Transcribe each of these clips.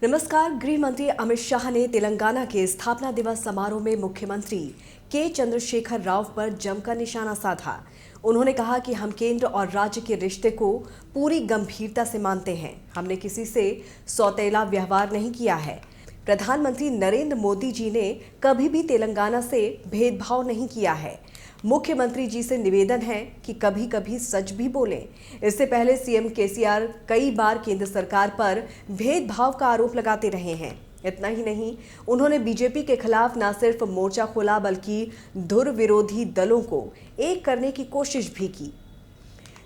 नमस्कार। गृह मंत्री अमित शाह ने तेलंगाना के स्थापना दिवस समारोह में मुख्यमंत्री के चंद्रशेखर राव पर जमकर निशाना साधा। उन्होंने कहा कि हम केंद्र और राज्य के रिश्ते को पूरी गंभीरता से मानते हैं। हमने किसी से सौतेला व्यवहार नहीं किया है। प्रधानमंत्री नरेंद्र मोदी जी ने कभी भी तेलंगाना से भेदभाव नहीं किया है। मुख्यमंत्री जी से निवेदन है कि कभी कभी सच भी बोलें। इससे पहले सीएम केसीआर कई बार केंद्र सरकार पर भेदभाव का आरोप लगाते रहे हैं। इतना ही नहीं, उन्होंने बीजेपी के खिलाफ न सिर्फ मोर्चा खोला बल्कि धुर विरोधी दलों को एक करने की कोशिश भी की।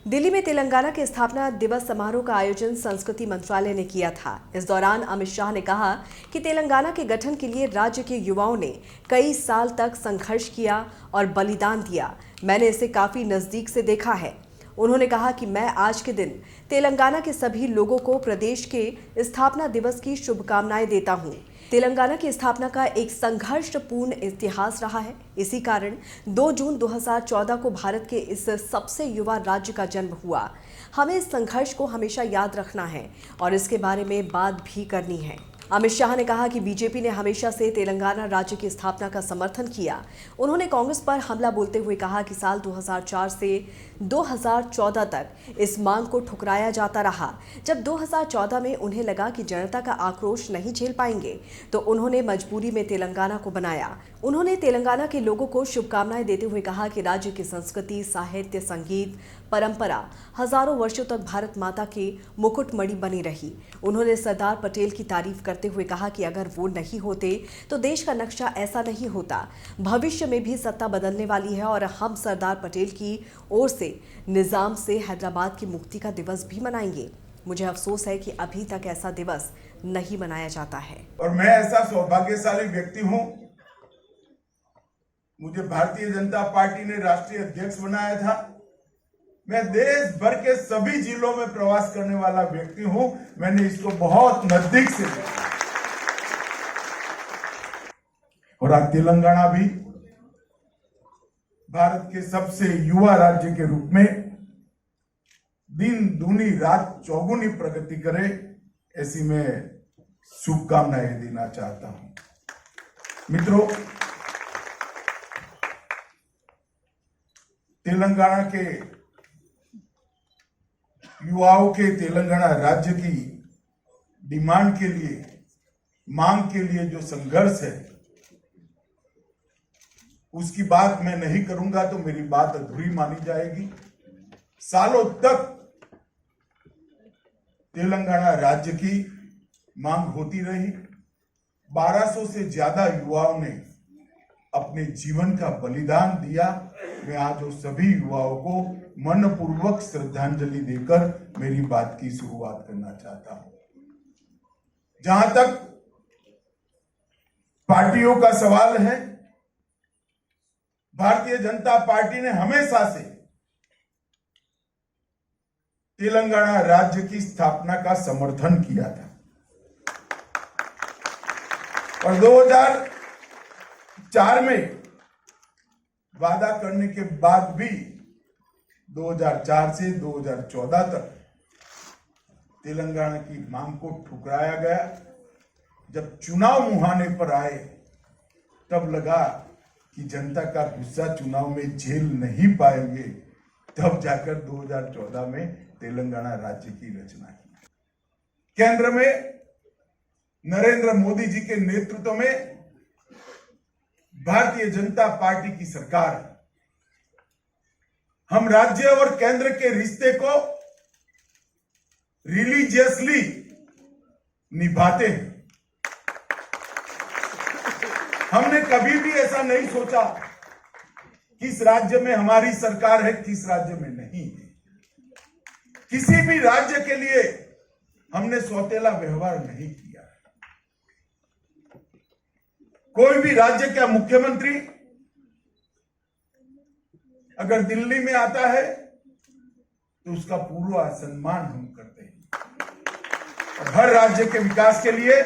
दिल्ली में तेलंगाना के स्थापना दिवस समारोह का आयोजन संस्कृति मंत्रालय ने किया था। इस दौरान अमित शाह ने कहा कि तेलंगाना के गठन के लिए राज्य के युवाओं ने कई साल तक संघर्ष किया और बलिदान दिया। मैंने इसे काफी नजदीक से देखा है। उन्होंने कहा कि मैं आज के दिन तेलंगाना के सभी लोगों को प्रदेश के स्थापना दिवस की शुभकामनाएं देता हूं। तेलंगाना की स्थापना का एक संघर्षपूर्ण इतिहास रहा है। इसी कारण 2 जून 2014 को भारत के इस सबसे युवा राज्य का जन्म हुआ। हमें इस संघर्ष को हमेशा याद रखना है और इसके बारे में बात भी करनी है। अमित शाह ने कहा कि बीजेपी ने हमेशा से तेलंगाना राज्य की स्थापना का समर्थन किया। उन्होंने कांग्रेस पर हमला बोलते हुए कहा कि साल 2004 से 2014 तक इस मांग को ठुकराया जाता रहा। जब 2014 में उन्हें लगा कि जनता का आक्रोश नहीं झेल पाएंगे तो उन्होंने मजबूरी में तेलंगाना को बनाया। उन्होंने तेलंगाना के लोगों को शुभकामनाएं देते हुए कहा कि राज्य की संस्कृति, साहित्य, संगीत, परंपरा हजारों वर्षों तक भारत माता की मुकुटमणि बनी रही। उन्होंने सरदार पटेल की तारीफ करते हुए कहा कि अगर वो नहीं होते तो देश का नक्शा ऐसा नहीं होता। भविष्य में भी सत्ता बदलने वाली है और हम सरदार पटेल की ओर से निजाम से हैदराबाद की मुक्ति का दिवस भी मनाएंगे। मुझे अफसोस है कि अभी तक ऐसा दिवस नहीं मनाया जाता है। और मैं ऐसा सौभाग्यशाली व्यक्ति हूं, मुझे भारतीय जनता पार्टी ने राष्ट्रीय अध्यक्ष बनाया था। मैं देश भर के सभी जिलों में प्रवास करने वाला व्यक्ति हूं। मैंने इसको बहुत नजदीक से देखा और आज तेलंगाना भी भारत के सबसे युवा राज्य के रूप में दिन दूनी रात चौगुनी प्रगति करे, ऐसी मैं शुभकामनाएं देना चाहता हूं। मित्रों, तेलंगाना के युवाओं के तेलंगाना राज्य की डिमांड के लिए, मांग के लिए जो संघर्ष है, उसकी बात मैं नहीं करूंगा तो मेरी बात अधूरी मानी जाएगी। सालों तक तेलंगाना राज्य की मांग होती रही। 1200 से ज्यादा युवाओं ने अपने जीवन का बलिदान दिया। मैं आज वो सभी युवाओं को मनपूर्वक श्रद्धांजलि देकर मेरी बात की शुरुआत करना चाहता हूं। जहां तक पार्टियों का सवाल है, भारतीय जनता पार्टी ने हमेशा से तेलंगाना राज्य की स्थापना का समर्थन किया था और 2004 में वादा करने के बाद भी 2004 से 2014 तक तेलंगाना की मांग को ठुकराया गया। जब चुनाव मुहाने पर आए तब लगा कि जनता का गुस्सा चुनाव में झेल नहीं पाएंगे, तब जाकर 2014 में तेलंगाना राज्य की रचना की। केंद्र में नरेंद्र मोदी जी के नेतृत्व में भारतीय जनता पार्टी की सरकार है। हम राज्य और केंद्र के रिश्ते को रिलीजियसली निभाते हैं। हमने कभी भी ऐसा नहीं सोचा किस राज्य में हमारी सरकार है, किस राज्य में नहीं है। किसी भी राज्य के लिए हमने सौतेला व्यवहार नहीं किया। कोई भी राज्य का मुख्यमंत्री अगर दिल्ली में आता है तो उसका पूरा सम्मान हम करते हैं और हर राज्य के विकास के लिए